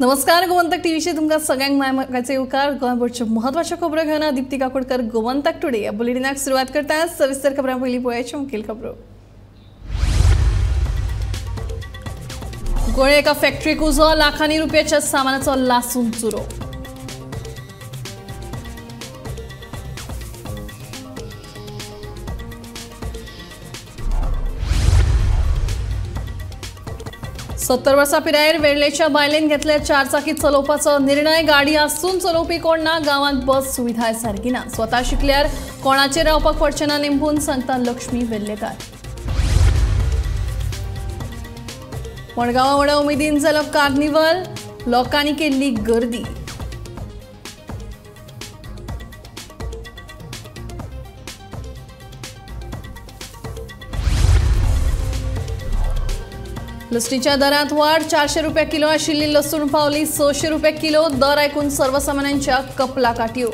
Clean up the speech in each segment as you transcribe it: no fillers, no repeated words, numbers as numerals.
नमस्कार, गोमंतक टीव्हीचे तुमकां सगळ्यांक मायमाचे उपकार. गोंयभरच्यो म्हत्वाच्यो खबरो घेवन दिप्ती काकोडकर गोमंतक टुडे ह्या बुलेटिनाक सुरवात करता. सविस्तर खबरां पयलीं पळोवयाच्यो मुखेल खबरो. गोंय एका फॅक्टरीक उजो, लाखांनी रुपयाच्या सामानाचो लासून चुरो. सत्तर वर्सां पिरायेर वेर्लेच्या बायलेन घेतले चारचाकी चलोवपाचो निर्णय. गाडी आसून चलोवपी कोण ना, गांवांत बस सुविधाय सारकी ना. स्वता शिकल्यार कोणाचेर रावपाक पडचें ना नेमून सांगता लक्ष्मी वेर्लेकार. मडगांवां व्हडा उमेदीन जालो कार्निवल, लोकांनी केल्ली गर्दी. लसणीच्या दरांत वाड. 400 रुपया किलो आशिल्ली लसूण पावली 600 रुपया किलो. दर आयकून सर्वसामान्यांच्या कपला काट्यो.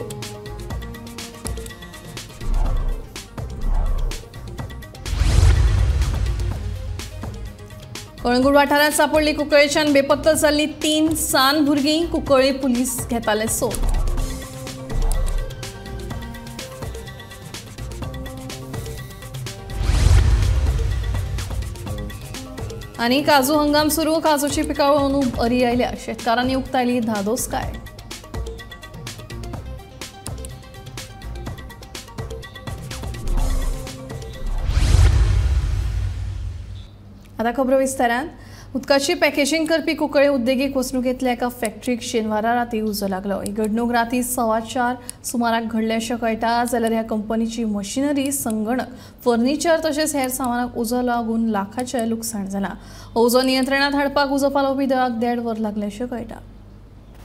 कळंगूट वाठारांत सापडली कुंकळेच्यान बेपत्ता जाल्ली 3 सान भुरगीं. कुंकळे पुलीस घेताले सोद. आनी काजू हंगाम सुरू. काजूची पिकावळ अंदू बरी आयल्या. शेतकारांनी उक्तायली धादोसकाय. आतां खबरो विस्तारान. उदकाची पॅकेजिंग करपी कुंकळे उद्देगीक वसणुकेंतल्या एका फॅक्टरीक शेनवारा राती उजो लागलो. ही घडणूक राती 4:15 सुमाराक घडले अशें कळटा. जाल्यार ह्या कंपनीची मशिनरी, संगणक, फर्निचर तशेंच हेर सामानाक उजो लागून लाखाचें लुकसाण जालां. उजो नियंत्रणांत हाडपाक उजो पालोवपी दळाक 1.5 वर लागले अशें कळटा.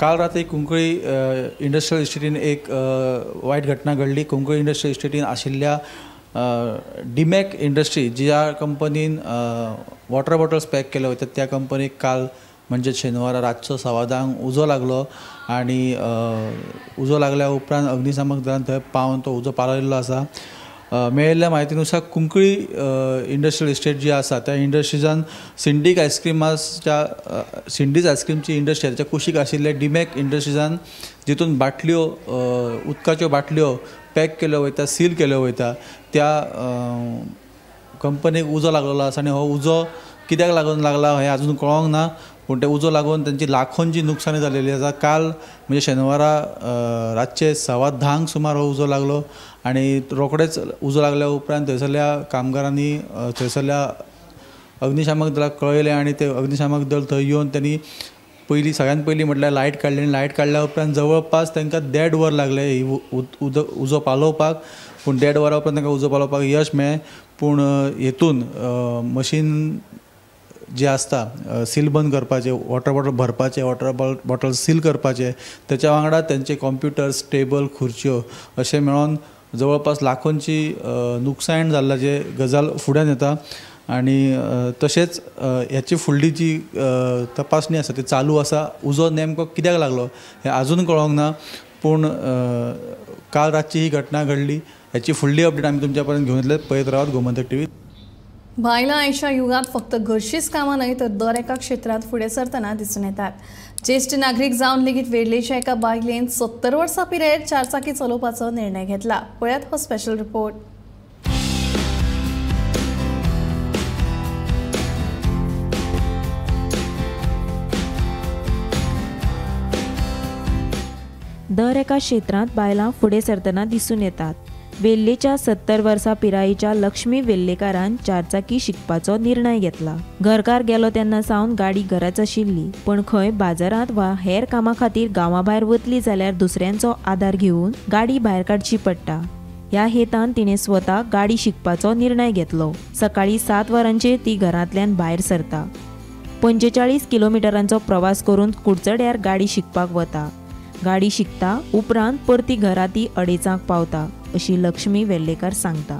काल रात्री कुंकळी इंडस्ट्रियल इस्टेटीन एक वायट घटना घडली. कुंकळी इंडस्ट्रियल इस्टेटीन आशिल्ल्या डीमॅक इंडस्ट्री, ज्या कंपनीन वॉटर बॉटल्स पॅक केले वतात, त्या कंपनीक काल म्हणजे शेनवारा रातचो 2:15 उजो लागलो. आनी उजो लागल्या उपरांत अग्निशामक दळान थंय पावन तो उजो पालयल्लो आसा. मेळिल्ल्या म्हायतीनुसार कुंकळी इंडस्ट्रियल इस्टेट जी आसा त्या इंडस्ट्रीजान सिंडीक आयस्क्रीमची इंडस्ट्री त्याच्या कुशीक आशिल्ले डीमॅक इंडस्ट्रीजान जितून बाटल्यो, उदकाच्यो बाटल्यो पॅक केल्यो वयता, सील केल्यो वयता, त्या कंपनीक उजो लागलेलो आसा. आनी हो उजो कित्याक लागून लागला हें अजून कळोंक ना. पूण ते उजो लागून तांची लाखोंची नुकसाणी जाल्ली आसा. काल म्हणजे शेनवारा रातचे 10:15 सुमार हो उजो लागलो. आनी रोखडेच उजो लागल्या उपरांत थंयसरल्या कामगारांनी थंयसरल्या अग्निशामक दळाक कळयलें. आनी ते अग्निशामक दळ थंय येवन त्यांनी सगळ्यांत पयलीं म्हटल्यार लायट काडली. आनी लायट काडल्या उपरांत जवळपास तांकां 1.5 वर लागले ही उजो पालोवपाक. पूण 1.5 वरां उपरांत तांकां उजो पालोवपाक यश मेळ्ळें. पूण हेतून मशीन जे आसता सील बंद करपाचे, वॉटर बॉटल भरपाचे, वॉटर बॉटल सील करपाचे, त्याच्या वांगडा त्यांचे कॉम्प्युटर्स, टेबल, खुर्च्यो अशें मेळोन जवळपास लाखोंची नुकसाण जाल्ल्याचे गजाल फुड्यान येता. आनी तशेंच ह्याची फुडली जी तपासणी आसा ती चालू आसा. उजो नेमको कित्याक लागलो हें आजून कळोंक ना. पूण काल रातची ही घटना घडली. ह्याची फुडली अपडेट आमी तुमच्या पर्यंत घेवन येतले. पळयत रावात गोमंतक टीव्ही. बायलां आयच्या युगांत फक्त घरचीच कामां न्हय तर दर एका क्षेत्रांत फुडें सरतना दिसून येतात. ज्येश्ठ नागरीक जावन लेगीत वेर्लेच्या एका बायलेन 70 वर्सां पिरायेर चारचाकी चलोवपाचो निर्णय घेतला. पळयात हो स्पेशल रिपोर्ट. दर एका क्षेत्रांत बायलां फुडें सरतना दिसून येतात. वेल्लेच्या 70 वर्सां पिरायेच्या लक्ष्मी वेल्लेकारान चारचाकी शिकपाचो निर्णय घेतला. घरकार गेलो तेन्ना सावन गाडी घराच आशिल्ली. पण खंय बाजारांत वा हेर कामां खातीर गांवा भायर वतली जाल्यार दुसऱ्यांचो आदार घेवन गाडी भायर काडची पडटा. ह्या हेतान तिणें स्वता गाडी शिकपाचो निर्णय घेतलो. सकाळी 7 वरांचेर ती घरांतल्यान भायर सरता. 45 किलोमिटरांचो प्रवास करून कुडचड्यार गाडी शिकपाक वता. गाडी शिकता उपरांत परती घरा ती 2:30 पावता अशी लक्ष्मी वेल्लेकार सांगता.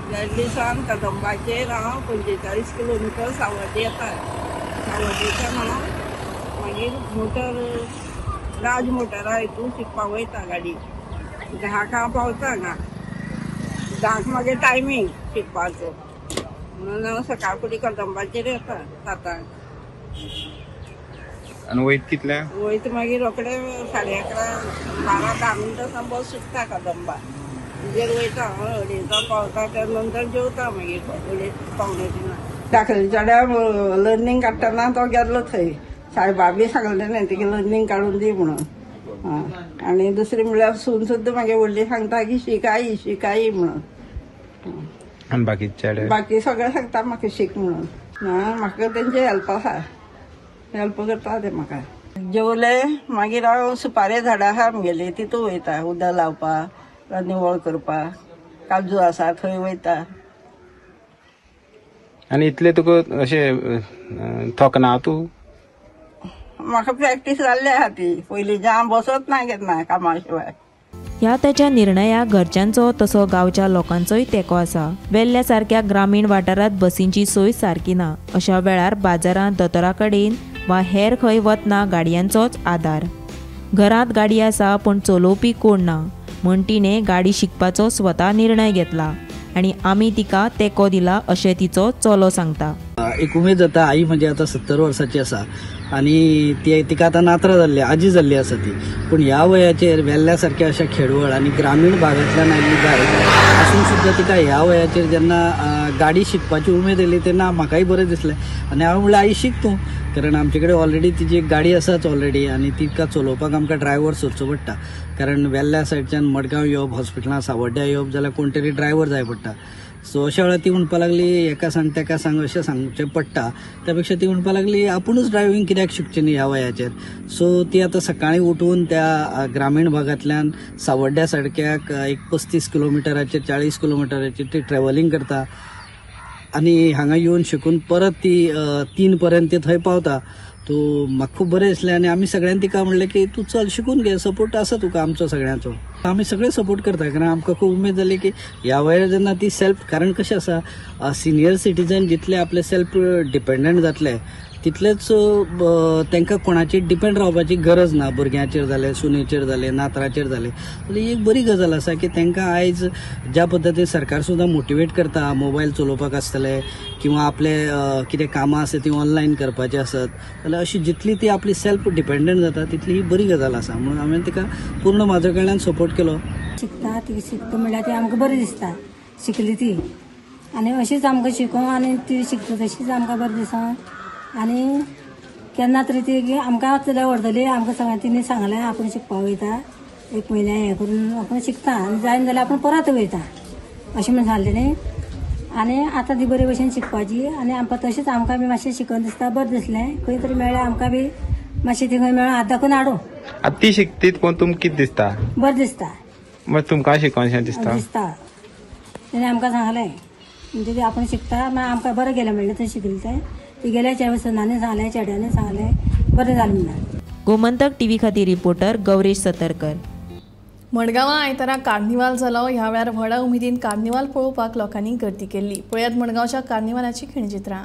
वेल्लेसान कदंबाचेर हांव 45 किलोमिटर सावड्डे येता. सावड्डेच्यान हांव मागीर मोटर राज मोटरा हितून शिकपाक वयता. गाडी 10 पावता हांगा. 10 मागीर टायमींग शिकपाचो. म्हणून हांव सकाळ फुडें कदंबाचेर येता 7:00. आणि वैत कितल्या वयता मागीर रोकडे 11:30-12 मिनटां बस सुटता कदंबा तेजेर वयता 2:30 पावता त्या नंतर जेवता मागीर 2:30 दाखले चेड्या लर्निंग काडटना तो गेल्लो थंय सायबा बी सांगलें न्ही तिका लर्निंग काडून दी म्हणून आनी दुसरी म्हणल्यार सून सुद्दां मागीर व्हडली सांगता की शिकाई म्हणून आणि बाकीचे चेडे बाकी सगळे सांगता म्हाका शिक म्हणून म्हाका तेंचे हेल्प आसा हेल्प करता ते म्हाका जेवले मागीर हांव सुपारी झाडां आहा आमगेली तितू वयता उदक लावपाक निवळ करपाक काजू आसा थंय वयता आणि इतले तुका अशे थकना तूं म्हाका प्रॅक्टीस जाल्ली आहा ती पयलींच्या हांव बसत ना केन्ना कामा शिवाय ह्या त्याच्या निर्णयाक घरच्यांचो तसो गांवच्या लोकांचोय तेंको आसा. वेल्ल्या सारक्या ग्रामीण वाठारांत बसींची सोय सारकी ना. अशा वेळार बाजारांत दोतोरा कडेन वा हेर खंय वतना गाडयांचोच आदार. घरांत गाडी आसा पण चलोवपी कोण ना म्हण तिणें गाडी शिकपाचो स्वता निर्णय घेतला आनी आमी तिका तेंको दिला अशें तिचो चलो सांगता. एक उमेद जाता. आई म्हणजे आता 70 वर्साची आसा आणि तिका आता नात्र जाल्ली आजी जाल्ली आसा ती. पण ह्या वयाचेर वेल्ल्या सारख्या अशा खेडवळ आणि ग्रामीण भागांतल्यान आयिल्ली बायल आसून सुद्दां तिका ह्या वयाचेर जेन्ना गाडी शिकपाची उमेद येयली तेन्ना म्हाकाय बरें दिसलें आनी हांव म्हणलें आई शिक तूं, कारण आमचे कडेन ऑलरेडी तिची एक गाडी आसाच ऑलरेडी आनी तिका चलोवपाक आमकां ड्रायव्हर सोदचो पडटा. कारण वेल्ल्या सायडच्यान मडगांव येवप हॉस्पिटलां सावड्ड्या येवप जाल्यार कोण तरी ड्रायव्हर जाय पडटा. सो अशा वेळार ती म्हणपाक लागली एका सांग तेका सांग अशें सांगचें पडटा. त्या पेक्षा ती म्हणपाक लागली आपुणूच ड्रायव्हिंग कित्याक शिकचें न्ही ह्या वयाचेर. सो ती आतां सकाळीं उठून त्या ग्रामीण भागांतल्यान सावड्ड्या सारक्याक एक 35 किलोमिटराचेर 40 किलोमिटराचेर ती ट्रॅव्हलिंग करता आनी हांगा येवन शिकून परत ती 3 पर्यंत ती थंय पावता. तो म्हाका खूब बरें दिसलें आनी आमी सगळ्यांनी तिका म्हणलें की तूं चल शिकून घे, सपोर्ट आसा तुका आमचो सगळ्यांचो. आमी सगळे सपोर्ट करता कारण आमकां खूब उमेद जाली की ह्या वेळार जेन्ना ती सेल्फ, कारण कशें आसा सिनियर सिटीजन जितले आपले सेल्फ डिपेंडंट जातले तितलेच तांकां कोणाचेर डिपेंड रावपाची गरज ना. भुरग्याचेर जालें, सुनेचेर जालें, नातराचेर जालें. जाल्यार एक बरी गजाल आसा की तांकां आयज ज्या पद्दतीन सरकार सुद्दां मोटिवेट करता मोबायल चलोवपाक आसतले किंवा आपले कितें कामां आसा तीं ऑनलायन करपाचीं आसत जाल्यार अशी जितली ती आपली सेल्फ डिपेंडंट जाता तितली ही बरी गजाल आसा. म्हणून हांवें तिका पूर्ण म्हाजे कडल्यान सपोर्ट केलो. शिकता ती शिकता म्हणल्यार ती आमकां बरी दिसता शिकली ती आनी अशीच आमकां शिकोवं आनी ती शिकता तशीच आमकां बरें दिसा. आनी केन्ना तरी ती आमकां चल्या व्हरतली आमकां सगळ्यां तिणी सांगलें आपूण शिकपाक वयता 1 म्हयन्या हें करून आपूण शिकता आनी जायना जाल्यार आपूण परत वयता अशें म्हण सांगलें न्ही. आनी आतां ती बरे भशेन शिकपाची आनी आमकां तशेंच आमकां बी मातशें शिकून दिसता बरें दिसलें. खंय तरी मेळ्ळें आमकां बी मातशें ती खंय मेळ्ळें हात दाखोवन हाडूं. आतां ती शिकती कोण तुमकां कितें दिसता? बरें दिसता. मग तुमकां शिकोनशें दिसता? तेणें आमकां सांगलें म्हणजे ती आपूण शिकता मागीर आमकां बरें गेलें म्हणलें थंय शिकलें तें. ती गेल्या चेडवांनी सांगलें चेड्यांनी सांगलें बरें जालें म्हणून. गोमंतक टीव्ही खातीर रिपोर्टर गौरेश सतरकर. मडगांवां आयतारा कार्निवाल जालो. ह्या वेळार व्हडा उमेदीन कार्निवाल पळोवपाक लोकांनी गर्दी केल्ली. पळयात मडगांवच्या कार्निवालाची खिणचित्रां.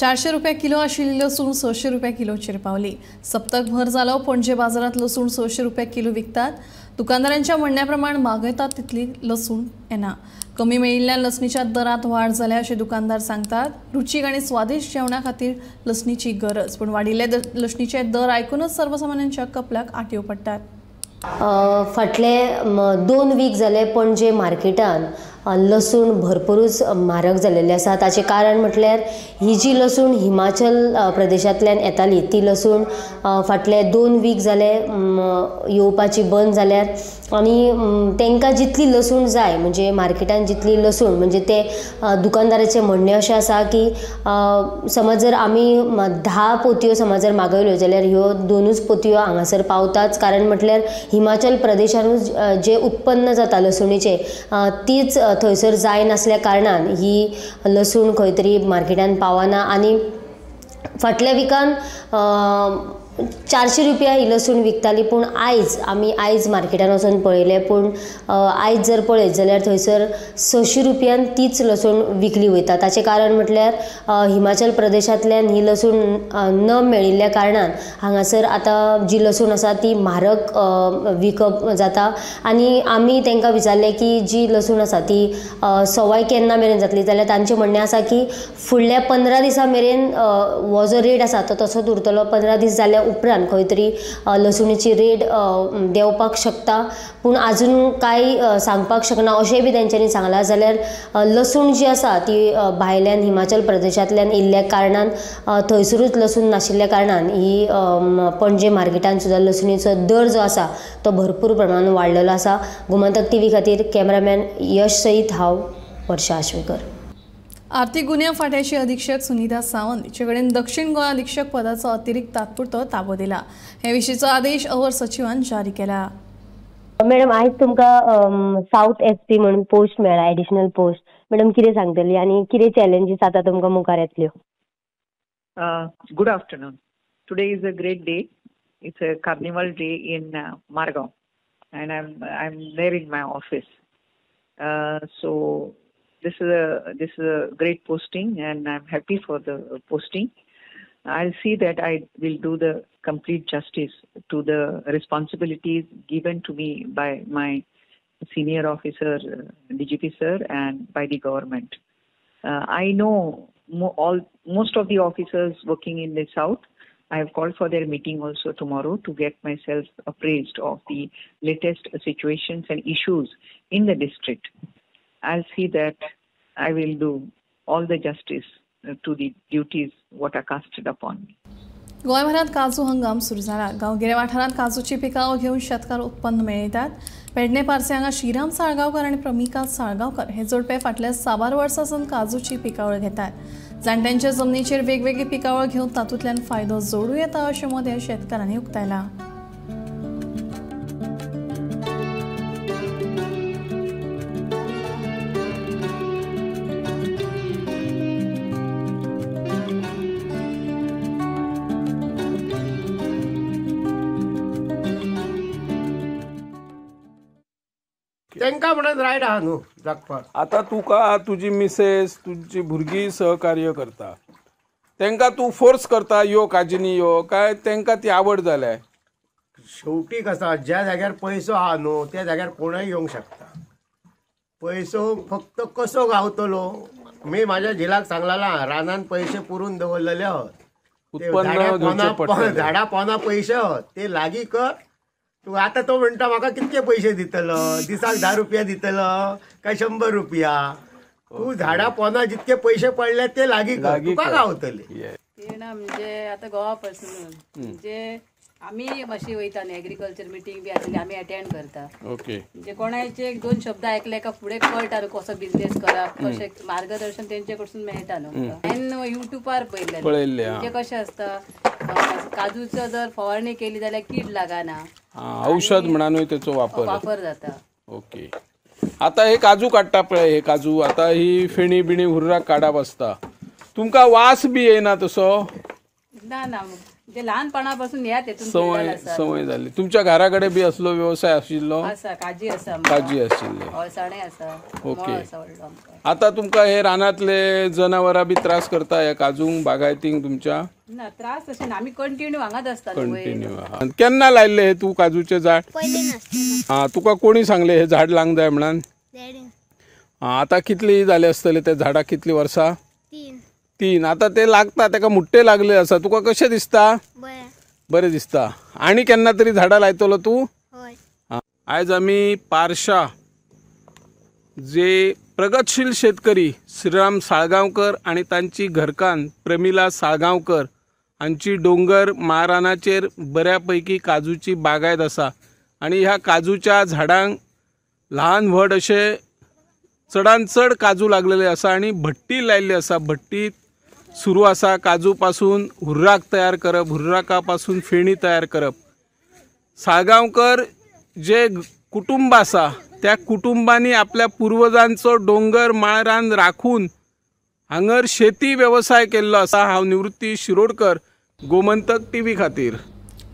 400 रुपये किलो आशिल्ली लसूण 600 रुपये किलोचेर पावली. सप्तकभर जालो पणजे बाजारात लसूण 600 रुपये किलो विकतात. दुकानदारांच्या म्हणण्याप्रमाणे मागयतात तितली लसूण येना. कमी मेळिल्ल्या लसणीच्या दरात वाढ जाल्या अशें दुकानदार सांगतात. रुचीक आनी स्वादिश्ट जेवणा खातीर लसणीची गरज, पण वाडिल्ले लसणीचे दर आयकूनच सर्वसामान्यांच्या कपलाक आटयो पडटात. फाटले 2 वीक जाले पणजे मार्केटान लसूण भरपूरच म्हारग जाल्लेली आसा. ताचें कारण म्हटल्यार ही जी लसूण हिमाचल प्रदेशांतल्यान येताली ती लसूण फाटले 2 वीक जाले येवपाची बंद जाल्यार आनी तांकां जितली लसूण जाय म्हणजे मार्केटान जितली लसूण म्हणजे ते दुकानदाराचें म्हणणें अशें आसा की समज जर आमी 10 पोतयो समज जर मागयल्यो जाल्यार ह्यो 2च पोतयो हांगासर पावताच. कारण म्हटल्यार हिमाचल प्रदेशानूच जे उत्पन्न जाता लसणीचें तीच थंयसर जाय नासल्या कारणान ही लसूण खंय तरी मार्केटान पावना. आनी फाटल्या विकान 400 रुपया ही लसूण विकताली, पूण आयज मार्केटान वचून पळयलें पूण आयज जर पळयत जाल्यार थंयसर 600 रुपयान तीच लसूण विकली वयता. ताचें कारण म्हटल्यार हिमाचल प्रदेशांतल्यान ही लसूण न मेळिल्ल्या कारणान हांगासर आतां जी लसूण आसा ती म्हारग विकप जाता. आनी आमी तांकां विचारलें की जी लसूण आसा ती सवाय केन्ना मेरेन जातली जाल्यार तांचें म्हणणें आसा की फुडल्या 15 दिसां मेरेन हो जो रेट आसा तो तसोच उरतलो. 15 दीस जाल्या उपरांत खंय तरी लसणीची रेट देंवपाक शकता, पूण आजून कांय सांगपाक शकना अशेंय बी तेंच्यांनी सांगलां. जाल्यार लसूण जी आसा ती भायल्यान हिमाचल प्रदेशांतल्यान येयल्ल्या कारणान थंयसरूच लसूण नाशिल्ल्या कारणान ही पणजे मार्केटान सुद्दां लसणीचो दर जो आसा तो भरपूर प्रमाणान वाडलेलो आसा. गोमंतक TV खातीर कॅमेरामॅन यश सईत, हांव वर्षा आश्वेकर. आर्थीक गुन्हे फाट्याची अधीक्षक सुनीता सावंत हिचे कडेन दक्षिण गोंय अधीक्षक पदाचो अतिरिक्त तात्पुरतो ताबो दिला. हे विशींचो आदेश अवर सचिवान जारी केला. मॅडम, आयज तुमकां साऊथ SP म्हणून पोस्ट मेळ्ळा, एडिशनल पोस्ट. मॅडम कितें सांगतली आनी कितें चॅलेंजीस आतां तुमकां मुखार येतल्यो? Good afternoon. Today is a great day. It's a carnival day in Margao, and I'm there in my office. So this is a great posting, and I'm happy for the posting. I'll see that I will do the complete justice to the responsibilities given to me by my senior officer, DGP sir, and by the government. I know most of the officers working in the south. I have called for their meeting also tomorrow to get myself appraised of the latest situations and issues in the district. I'll see that I will do all the justice to the duties what are casted upon me. गोंयभरात काजू हंगाम सुरू जाला. गांवगिऱ्या वाठारांत काजूची पिकावळ घेवन शेतकार उत्पन्न मेळयतात. पेडणे पार्से हांगा श्रीराम साळगांवकर आनी प्रमिका साळगांवकर हे जोडपे फाटल्या 6 वर्सांसून काजूची पिकावळ घेतात. जाणट्यांच्या जमनीचेर वेगवेगळी पिकावळ घेवन तातूंतल्यान फायदो जोडूं येता अशें मत ह्या शेतकारांनी उक्तायलां. तांकां म्हणून रायट आहा न्हू जगपाक. आतां तुका तुजी मिसेस तुजी भुरगीं सहकार्य करता, तांकां तूं फोर्स करता यो काजीनी यो काय तांकां ती आवड जाल्या? शेवटी कसा ज्या जाग्यार पयसो आहा न्हू त्या जाग्यार कोणूय येवंक शकता. पयसो फक्त कसो गावतलो? मी माझ्या झिलाक सांगलां रानान पयशे पुरून दवरलेले झाडां पोना पयशे ते लागीं कर. तू आता तो म्हणटा म्हाका कितके पयशे दितलो, दिसाक 10 रुपया दितलो काय 100 रुपया? तू झाडां पोना जितके पयशे पडले ते लागीं कर, तुका गावतले. म्हणजे आता गोवा पासून म्हणजे आम्ही अशी वयता न्ही एग्रीकल्चर मिटींग बी आसली आम्ही अटेंड करता. म्हणजे कोणाचे 1-2 शब्द ऐकले का फुडें कळटा न्हू कसो बिझनेस करप, कशें मार्गदर्शन तेंचे कडसून मेळटा न्हू. हांवें युट्यूबार पळयलें म्हणजे कशें आसता काजूचो जर फवारणी केली जाल्यार कीड लागना, औषध म्हणूनय त्याचो वापर जाता. ओके. आता हे काजू काडटा पळय, हे काजू आता ही फेणी बिणी हुर्राक काडप आसता, तुमकां वास बी येना तसो? ना जे ल्हानपणापासून ह्या तेतून सवय झाली. तुमच्या घराकडे बी असलो व्यवसाय आशिल्लो? आसा, काजी आसा, काजी आशिल्ले. अळसाणे आसा. ओके. आता तुमका हे रानातले जनावरां बी त्रास करता हे काजूंक बागायतींक तुमच्या? ना त्रास अशें ना, आमी कंटिन्यू हांगाच आसता. कंटिन्यू. केन्ना लायले हे तू काजूचे झाड? हा, तुका कोणी सांगले हे झाड लावंक जाय म्हणून? आता कितली झाले असतले ते झाडाक, कितली वर्सां? 3. आता ते लागता, तेका मुट्टे लागले असा. तुका कशें दिसता? बरें दिसता. आणि केन्ना तरी झाडां लायतलो तू? आयज आमी पारशा जे प्रगतशील शेतकरी श्रीराम साळगांवकर आणि तांची घरकान प्रमिला साळगांवकर हांची डोंगर महारानाचेर बऱ्यापैकी काजूची बागायत आसा. आणि ह्या काजूच्या झाडांक ल्हान व्हड अशे चडांत चड काजू लागलेले आसा आणि भट्टी लायल्ली आसा. भट्टी सुरू आसा काजू पासून हुर्राक तयार करप, हुर्राका पासून फेणी तयार करप. साळगांवकर जे कुटुंब आसा त्या कुटुंबांनी आपल्या पुर्वजांचो डोंगर माळरान राखून हांगर शेती व्यवसाय केल्लो आसा. हांव निवृत्ती शिरोडकर, गोमंतक टीव्ही खातीर.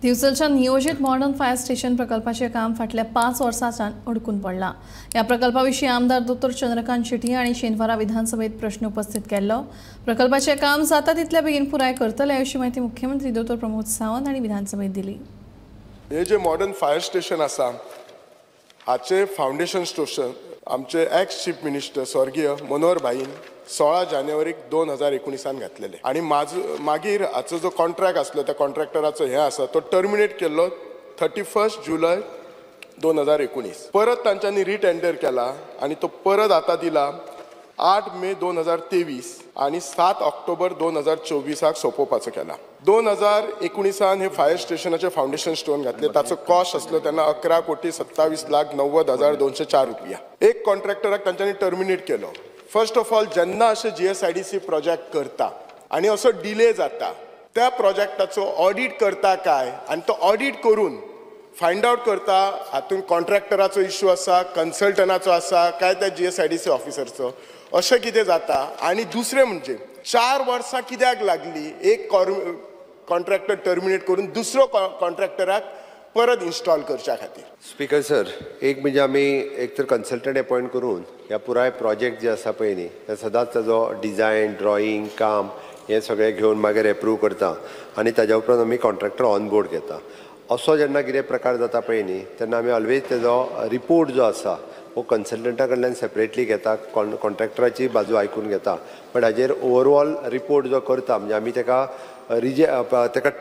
दिवचलच्या नियोजित मॉडर्न फायर स्टेशन प्रकल्पाचे काम फाटल्या 5 वर्सांच्यान अडकून पडला. या प्रकल्पाविशीं आमदार दोतोर चंद्रकांत शेट्टी हांणी शेनवारा विधानसभेत प्रश्न उपस्थित केल्लो. प्रकल्पाचे काम जाता तितल्या बेगीन पुराय करतले अशी माहिती मुख्यमंत्री दोतोर प्रमोद सावंत हांणी विधानसभेत दिली. हे जे मॉडर्न फायर स्टेशन आसा हाचे फाउंडेशन स्टेशन आमचे एक्स चीफ मिनिस्टर स्वर्गीय मनोहर भाईन 16 जानेवारी 2019 घातलेले. आणि मागीर हाचो जो कॉन्ट्रॅक्ट आसलो त्या कॉन्ट्रॅक्टराचो हे आसा तो टर्मिनेट केल्लो 31 जुलय 2019. परत तांच्यांनी रिटेंडर केला आणि तो परत आता दिला 8 मे 2023 आणि 7 ऑक्टोबर 2024 सोंपोवपाचो केला. 2019 हे फायर स्टेशनाचे फाउंडेशन स्टोन घातले. ताचो कॉस्ट असलो तेन्ना 11,27,90,204 रुपया. एक कॉन्ट्रॅक्टराक तांच्यांनी टर्मिनेट केलो. फर्स्ट ऑफ ऑल जेन्ना अशें GSIDC प्रोजेक्ट करता आणि असो डिले जाता त्या प्रोजेक्टाचो ऑडिट करता काय आणि तो ऑडिट करून फायंड आउट करता हातून कॉन्ट्रॅक्टराचो इश्यू आसा, कन्सल्टंटाचो आसा काय त्या GSIDC ऑफिसरचो, अशें कितें जाता. आणि दुसरें म्हणजे 4 वर्सां कित्याक लागली एक कॉन्ट्रॅक्टर टर्मिनेट करून दुसरो कॉन्ट्रॅक्टराक परत इन्स्टॉल करच्या खातीर. स्पीकर सर, एक म्हणजे आमी एक तर कन्सल्टंट अपॉइंट करून ह्या पुराय प्रोजेक्ट जे आसा पळय न्ही ते सदांच ताजो डिझायन, ड्रॉईंग, काम हे सगळें घेवन मागीर एप्रूव करता आणि ताज्या उपरांत आमी कॉन्ट्रॅक्टर ऑन बोर्ड घेता. असो जेन्ना कितें प्रकार जाता पळय न्ही तेन्ना आमी ऑलवेज तेजो रिपोर्ट जो आसा हो कन्सल्टंटा कडल्यान सेपरेटली घेता, कॉन्ट्रॅक्टराची बाजू आयकून घेता. बट हाजेर ओवरऑल रिपोर्ट जो करता म्हणजे आमी तेका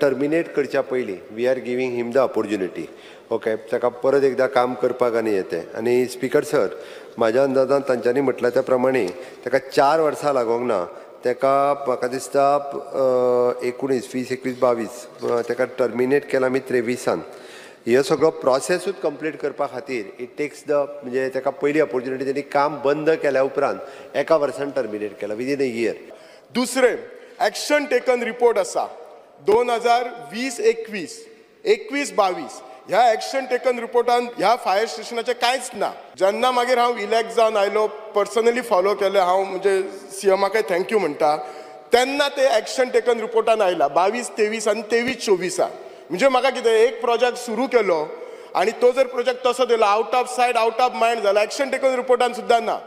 टर्मिनेट करच्या पयलीं we are giving him the opportunity. Okay, ताका परत एकदां काम करपाक आनी येते. आणि स्पीकर सर, म्हाज्या अंदाजान तांच्यांनी म्हटल्या त्या प्रमाणे ताका 4 वर्सां लागोंक ना. ताका म्हाका दिसता 19, 20, 21, 22 ताका टर्मिनेट केला आमी 23 हे सगळो प्रोसेसूच कंप्लीट करपा खातीर इट टेक्स द म्हणजे ताका पयली ऑपॉर्च्युनिटी तेणी काम बंद केल्या उपरांत 1 वर्सान टर्मिनेट केला विदीन अ इयर. दुसरें एक्शन टेकन रिपोर्ट आसा 2020-21, 21-22 ह्या एक्शन टेकन रिपोर्टान ह्या फायर स्टेशनाचे कांयच ना. जेन्ना मागीर हांव इलेक्ट जावन आयलो, पर्सनली फॉलो केले, हांव म्हणजे CMाकय थँक्यू म्हणटा, तेन्ना ते एक्शन टेकन रिपोर्टान आयला 22, 23 आनी 23-24. म्हणजे म्हाका कितें एक प्रोजेक्ट सुरू केलो आणि तो जर प्रोजेक्ट तसो दिलो out of sight out of mind जाला, एक्शन टेकन रिपोर्टान सुद्दां ना.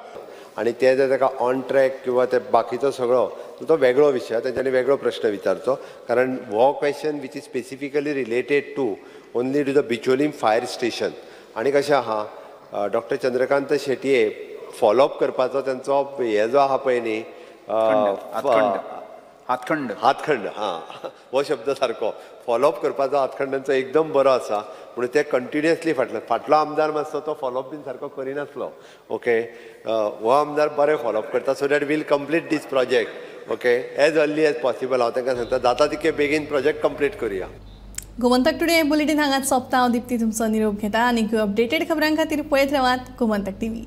आणि ते जर ताका ऑन ट्रॅक किंवा ते बाकीचो सगळो तो वेगळो विशय, तेंच्यांनी वेगळो प्रश्न विचारचो. कारण हो question which is specifically related to only to the Bicholim fire station. आणि कशें आहा डॉक्टर चंद्रकांत शेटये फॉलोअप करपाचो तेंचो हे जो आहा पळय न्ही हातखंड, हां हो शब्द सारको, फॉलोअप करपाचो हातखंडांचो एकदम बरो आसा. म्हणून ते कंटिन्युअसली फाटलो आमदार मातसो तो फॉलोअप बीन सारको करिनासलो. ओके, हो आमदार बरें फॉलोअप करता so that will complete this project. Okay, as early as possible हांव तांकां सांगता जाता तितके बेगीन प्रोजेक्ट कंप्लीट करुया. गोमंतक टुडे बुलेटिन हांगाच सोंपता. हांव दिप्ती तुमचो निरोप घेता. आनी अपडेटेड खबरां खातीर पळयत रावात गोमंतक TV.